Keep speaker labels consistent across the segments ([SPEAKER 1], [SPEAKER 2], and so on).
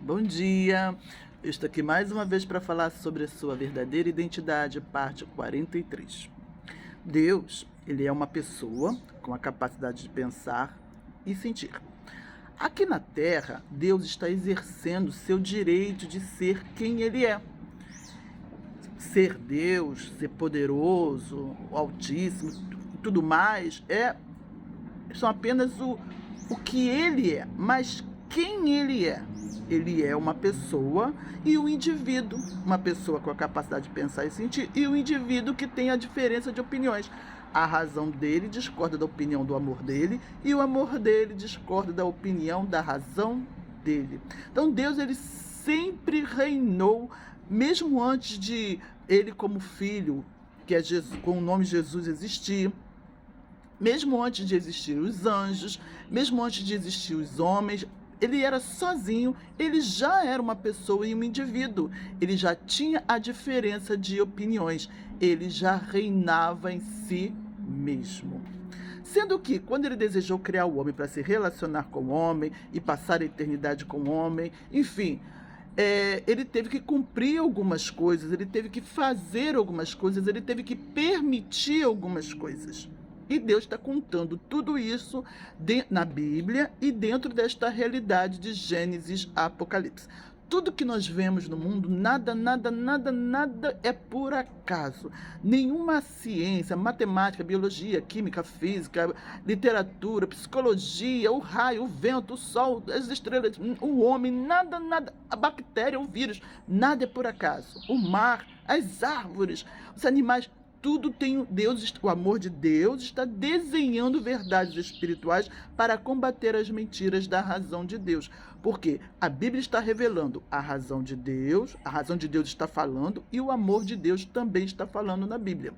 [SPEAKER 1] Bom dia! Eu estou aqui mais uma vez para falar sobre a sua verdadeira identidade, parte 43. Deus, ele é uma pessoa com a capacidade de pensar e sentir. Aqui na Terra, Deus está exercendo seu direito de ser quem ele é. Ser Deus, ser poderoso, o Altíssimo e tudo mais, são apenas o que ele é, mas quem ele é? Ele é uma pessoa e um indivíduo, uma pessoa com a capacidade de pensar e sentir, e um indivíduo que tem a diferença de opiniões. A razão dele discorda da opinião do amor dele, e o amor dele discorda da opinião da razão dele. Então Deus, ele sempre reinou, mesmo antes de ele como filho, que é Jesus, com o nome Jesus existir, mesmo antes de existir os anjos, mesmo antes de existir os homens, ele era sozinho, ele já era uma pessoa e um indivíduo, ele já tinha a diferença de opiniões, ele já reinava em si mesmo. Sendo que, quando ele desejou criar o homem para se relacionar com o homem e passar a eternidade com o homem, enfim, ele teve que cumprir algumas coisas, ele teve que fazer algumas coisas, ele teve que permitir algumas coisas. E Deus está contando tudo isso na Bíblia e dentro desta realidade de Gênesis a Apocalipse. Tudo que nós vemos no mundo, nada é por acaso. Nenhuma ciência, matemática, biologia, química, física, literatura, psicologia, o raio, o vento, o sol, as estrelas, o homem, nada, a bactéria, o vírus, nada é por acaso. O mar, as árvores, os animais, tudo tem Deus, o amor de Deus está desenhando verdades espirituais para combater as mentiras da razão de Deus. Porque a Bíblia está revelando a razão de Deus está falando e o amor de Deus também está falando na Bíblia.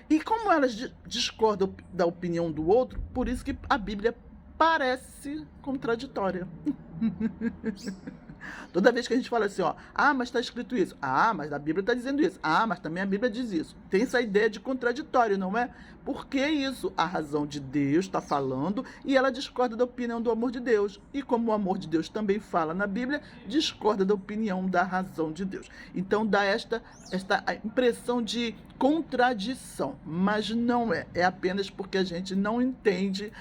[SPEAKER 1] E como elas discordam da opinião do outro, por isso que a Bíblia parece contraditória. Toda vez que a gente fala assim, mas está escrito isso, mas a Bíblia está dizendo isso, mas também a Bíblia diz isso. Tem essa ideia de contraditório, não é? Por que isso? A razão de Deus está falando e ela discorda da opinião do amor de Deus. E como o amor de Deus também fala na Bíblia, discorda da opinião da razão de Deus. Então dá esta impressão de contradição, mas não é. É apenas porque a gente não entendia,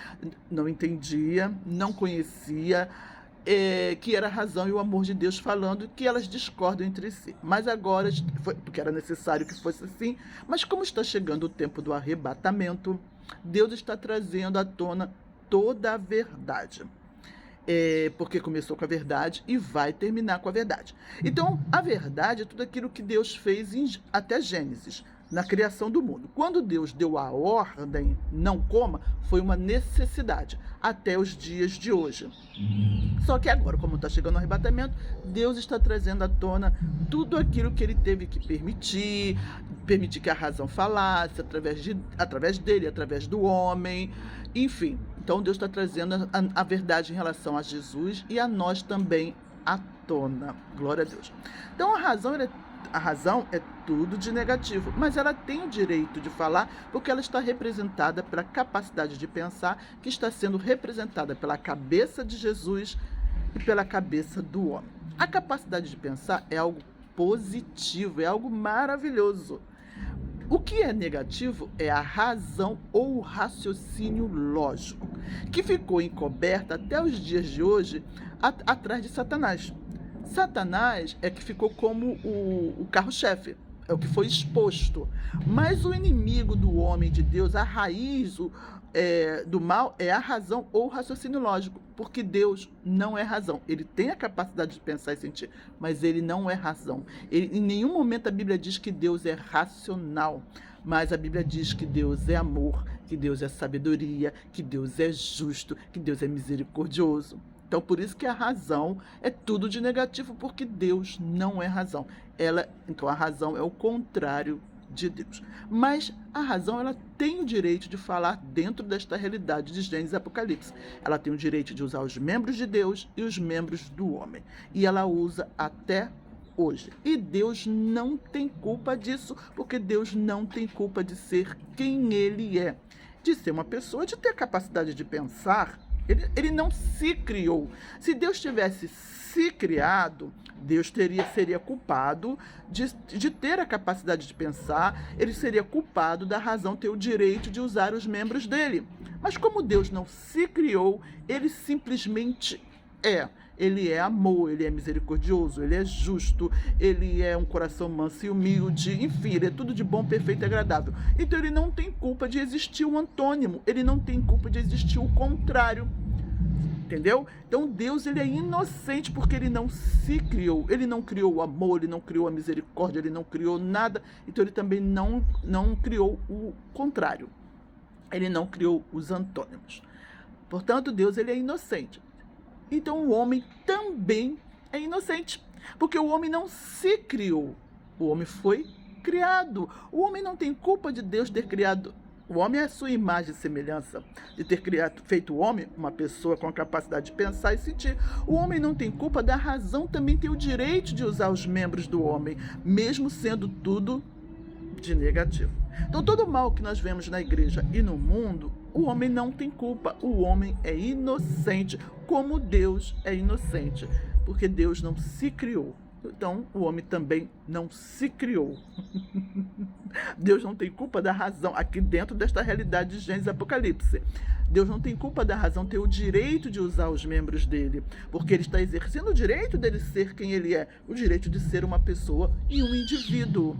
[SPEAKER 1] não conhecia, que era a razão e o amor de Deus falando, que elas discordam entre si. Mas agora, porque era necessário que fosse assim, mas como está chegando o tempo do arrebatamento, Deus está trazendo à tona toda a verdade. Porque começou com a verdade e vai terminar com a verdade. Então, a verdade é tudo aquilo que Deus fez até Gênesis, na criação do mundo. Quando Deus deu a ordem, não coma, foi uma necessidade, até os dias de hoje. Só que agora, como está chegando o arrebatamento, Deus está trazendo à tona tudo aquilo que ele teve que permitir que a razão falasse, através dele, através do homem, enfim. Então Deus está trazendo a verdade em relação a Jesus e a nós também à tona. Glória a Deus. Então a razão é tudo de negativo, mas ela tem o direito de falar porque ela está representada pela capacidade de pensar, que está sendo representada pela cabeça de Jesus e pela cabeça do homem. A capacidade de pensar é algo positivo, é algo maravilhoso. O que é negativo é a razão ou o raciocínio lógico, que ficou encoberta até os dias de hoje atrás de Satanás. Satanás é que ficou como o carro-chefe, é o que foi exposto. Mas o inimigo do homem de Deus, a raiz do mal, é a razão ou o raciocínio lógico, porque Deus não é razão. Ele tem a capacidade de pensar e sentir, mas ele não é razão. Em nenhum momento a Bíblia diz que Deus é racional, mas a Bíblia diz que Deus é amor, que Deus é sabedoria, que Deus é justo, que Deus é misericordioso. Então, por isso que a razão é tudo de negativo, porque Deus não é razão. Então, a razão é o contrário de Deus. Mas a razão, ela tem o direito de falar dentro desta realidade de Gênesis e Apocalipse. Ela tem o direito de usar os membros de Deus e os membros do homem. E ela usa até hoje. E Deus não tem culpa disso, porque Deus não tem culpa de ser quem ele é. De ser uma pessoa, de ter capacidade de pensar Ele não se criou. Se Deus tivesse se criado, Deus seria culpado de ter a capacidade de pensar, ele seria culpado da razão ter o direito de usar os membros dele. Mas como Deus não se criou, ele simplesmente é. Ele é amor, ele é misericordioso, ele é justo, ele é um coração manso e humilde, enfim, ele é tudo de bom, perfeito e agradável. Então ele não tem culpa de existir um antônimo, ele não tem culpa de existir o contrário. Entendeu? Então Deus, ele é inocente porque ele não se criou. Ele não criou o amor, ele não criou a misericórdia, ele não criou nada. Então ele também não criou o contrário. Ele não criou os antônimos. Portanto, Deus, ele é inocente. Então o homem também é inocente. Porque o homem não se criou. O homem foi criado. O homem não tem culpa de Deus ter criado. O homem é a sua imagem e semelhança, de ter feito o homem uma pessoa com a capacidade de pensar e sentir. O homem não tem culpa da razão, também tem o direito de usar os membros do homem, mesmo sendo tudo de negativo. Então, todo mal que nós vemos na igreja e no mundo, o homem não tem culpa. O homem é inocente, como Deus é inocente, porque Deus não se criou. Então, o homem também não se criou. Deus não tem culpa da razão, aqui dentro desta realidade de Gênesis e Apocalipse. Deus não tem culpa da razão ter o direito de usar os membros dele, porque ele está exercendo o direito dele ser quem ele é, o direito de ser uma pessoa e um indivíduo.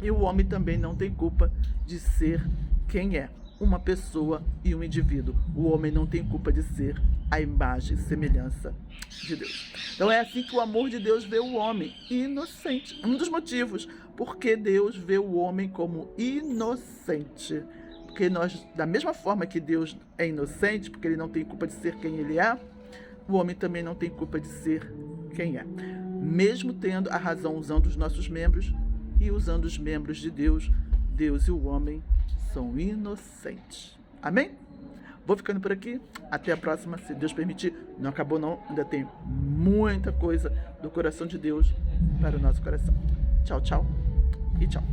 [SPEAKER 1] E o homem também não tem culpa de ser quem é, uma pessoa e um indivíduo. O homem não tem culpa de ser a imagem e semelhança de Deus. Então é assim que o amor de Deus vê o homem, inocente. Um dos motivos porque Deus vê o homem como inocente. Porque nós, da mesma forma que Deus é inocente, porque ele não tem culpa de ser quem ele é, o homem também não tem culpa de ser quem é. Mesmo tendo a razão usando os nossos membros e usando os membros de Deus, Deus e o homem são inocentes. Amém? Vou ficando por aqui. Até a próxima, se Deus permitir. Não acabou não, ainda tem muita coisa do coração de Deus para o nosso coração. Tchau, tchau e tchau.